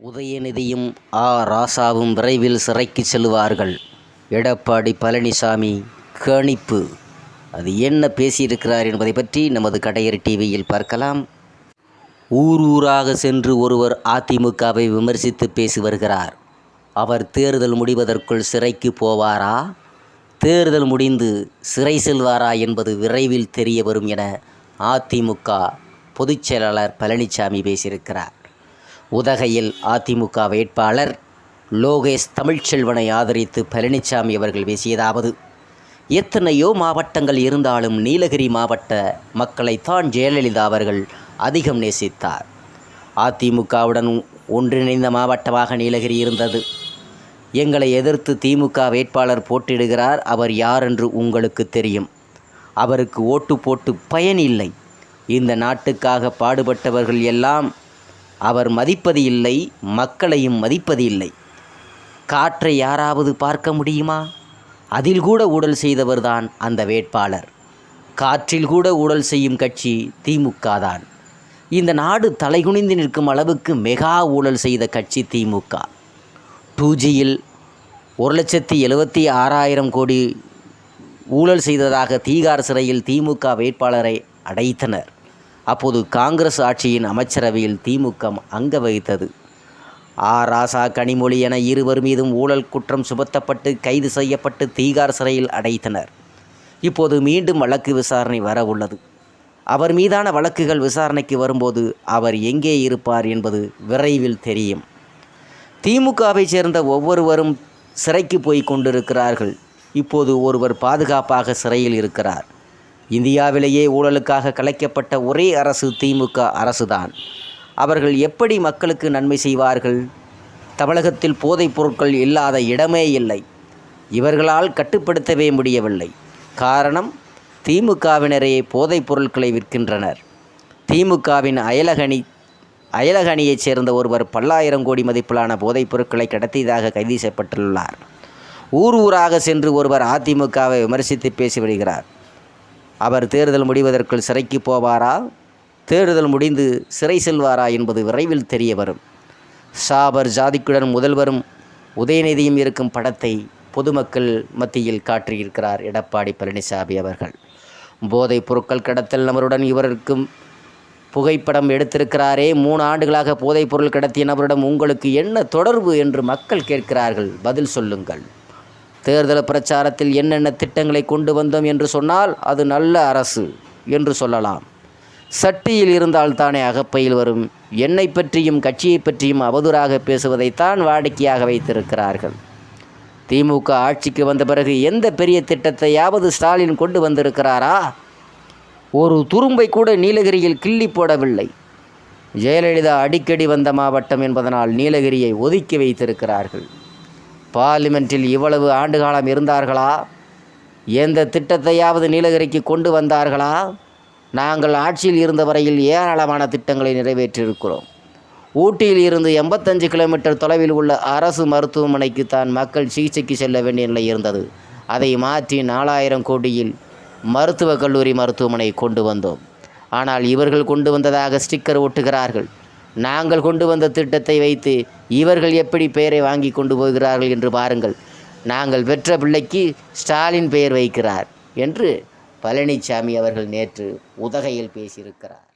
உதயநிதியும் ராசாவும் விரைவில் சிறைக்கு செல்வார்கள். எடப்பாடி பழனிசாமி கணிப்பு. அது என்ன பேசியிருக்கிறார் என்பதை பற்றி நமது கடையரி டிவியில் பார்க்கலாம். ஊர் ஊராக சென்று ஒருவர் அதிமுகவை விமர்சித்து பேசி வருகிறார். அவர் தேர்தல் முடிவதற்குள் சிறைக்கு போவாரா, தேர்தல் முடிந்து சிறை செல்வாரா என்பது விரைவில் தெரிய வரும் என அதிமுக பொதுச் செயலாளர் பழனிசாமி பேசியிருக்கிறார். உதகையில் அதிமுக வேட்பாளர் லோகேஷ் தமிழ்ச்செல்வனை ஆதரித்து பழனிசாமி அவர்கள் பேசியதாவது: எத்தனையோ மாவட்டங்கள் இருந்தாலும் நீலகிரி மாவட்ட மக்களைத்தான் ஜெயலலிதா அவர்கள் அதிகம் நேசித்தார். அதிமுகவுடன் ஒன்றிணைந்த மாவட்டமாக நீலகிரி இருந்தது. எங்களை எதிர்த்து திமுக வேட்பாளர் போட்டியிடுகிறார். அவர் யார் என்று உங்களுக்கு தெரியும். அவருக்கு ஓட்டு போட்டு பயன் இல்லை. இந்த நாட்டுக்காக பாடுபட்டவர்கள் எல்லாம் அவர் மதிப்பது இல்லை, மக்களையும் மதிப்பது இல்லை. காற்றை யாராவது பார்க்க முடியுமா? அதில் கூட ஊழல் செய்தவர்தான் அந்த வேட்பாளர். காற்றில் கூட ஊழல் செய்யும் கட்சி திமுக தான். இந்த நாடு தலைகுனிந்து நிற்கும் அளவுக்கு மெகா ஊழல் செய்த கட்சி திமுக. 2Gயில் 1,76,000 கோடி ஊழல் செய்ததாக தீகார் சிறையில் திமுக வேட்பாளரை அடைத்தனர். அப்போது காங்கிரஸ் ஆட்சியின் அமைச்சரவையில் திமுக அங்க வகித்தது. ராசா, கனிமொழி என இருவர் மீதும் ஊழல் குற்றம் சுமத்தப்பட்டு கைது செய்யப்பட்டு தீகார் சிறையில் அடைத்தனர். இப்போது மீண்டும் வழக்கு விசாரணை வர உள்ளது. அவர் மீதான வழக்குகள் விசாரணைக்கு வரும்போது அவர் எங்கே இருப்பார் என்பது விரைவில் தெரியும். திமுகவை சேர்ந்த ஒவ்வொருவரும் சிறைக்கு போய் கொண்டிருக்கிறார்கள். இப்போது ஒருவர் பாதுகாப்பாக சிறையில் இருக்கிறார். இந்தியாவிலேயே ஊழலுக்காக கலைக்கப்பட்ட ஒரே அரசு திமுக அரசுதான். அவர்கள் எப்படி மக்களுக்கு நன்மை செய்வார்கள்? தமிழகத்தில் போதைப் பொருட்கள் இல்லாத இடமே இல்லை. இவர்களால் கட்டுப்படுத்தவே முடியவில்லை. காரணம், திமுகவினரே போதைப் பொருட்களை விற்கின்றனர். திமுகவின் அயலகணியைச் சேர்ந்த ஒருவர் பல்லாயிரம் கோடி மதிப்பிலான போதைப் பொருட்களை கடத்தியதாக கைது செய்யப்பட்டுள்ளார். ஊர் ஊராக சென்று ஒருவர் அதிமுகவை விமர்சித்து பேசி வருகிறார். அவர் தேர்தல் முடிவதற்குள் சிறைக்கு போவாரா, தேர்தல் முடிந்து சிறை செல்வாரா என்பது விரைவில் தெரிய வரும். சாபர் ஜாதிக்குடன் முதல்வரும் உதயநிதியும் இருக்கும் படத்தை பொதுமக்கள் மத்தியில் காட்டியிருக்கிறார் எடப்பாடி பழனிசாமி அவர்கள். போதைப் பொருட்கள் கடத்தல் நபருடன் இவருக்கும் புகைப்படம் எடுத்திருக்கிறாரே. 3 ஆண்டுகளாக போதைப் பொருள் கடத்திய நபரிடம் உங்களுக்கு என்ன தொடர்பு என்று மக்கள் கேட்கிறார்கள். பதில் சொல்லுங்கள். தேர்தல் பிரச்சாரத்தில் என்னென்ன திட்டங்களை கொண்டு வந்தோம் என்று சொன்னால் அது நல்ல அரசு என்று சொல்லலாம். சட்டியில் இருந்தால் தானே அகப்பையில் வரும். என்னை பற்றியும் கட்சியை பற்றியும் அவதூறாக பேசுவதைத்தான் வாடிக்கையாக வைத்திருக்கிறார்கள். திமுக ஆட்சிக்கு வந்த பிறகு எந்த பெரிய திட்டத்தையாவது ஸ்டாலின் கொண்டு வந்திருக்கிறாரா? ஒரு துரும்பை கூட நீலகிரியில் கிள்ளி போடவில்லை. ஜெயலலிதா அடிக்கடி வந்த மாவட்டம் என்பதனால் நீலகிரியை ஒதுக்கி வைத்திருக்கிறார்கள். பார்லிமெண்ட்டில் இவ்வளவு ஆண்டுகாலம் இருந்தார்களா? எந்த திட்டத்தையாவது நீலகிரிக்கு கொண்டு வந்தார்களா? நாங்கள் ஆட்சியில் இருந்த வரையில் ஏராளமான திட்டங்களை நிறைவேற்றியிருக்கிறோம். ஊட்டியில் இருந்து 85 கிலோமீட்டர் தொலைவில் உள்ள அரசு மருத்துவமனைக்கு தான் மக்கள் சிகிச்சைக்கு செல்ல வேண்டிய நிலை இருந்தது. அதை மாற்றி 4000 கோடியில் மருத்துவக் கல்லூரி மருத்துவமனை கொண்டு வந்தோம். ஆனால் இவர்கள் கொண்டு வந்ததாக ஸ்டிக்கர் ஒட்டுகிறார்கள். நாங்கள் கொண்டு வந்த திட்டத்தை வைத்து இவர்கள் எப்படி பெயரை வாங்கி கொண்டு போகிறார்கள் என்று பாருங்கள். நாங்கள் பெற்ற பிள்ளைக்கு ஸ்டாலின் பெயர் வைக்கிறார் என்று பழனிசாமி அவர்கள் நேற்று உதகையில் பேசியிருக்கிறார்.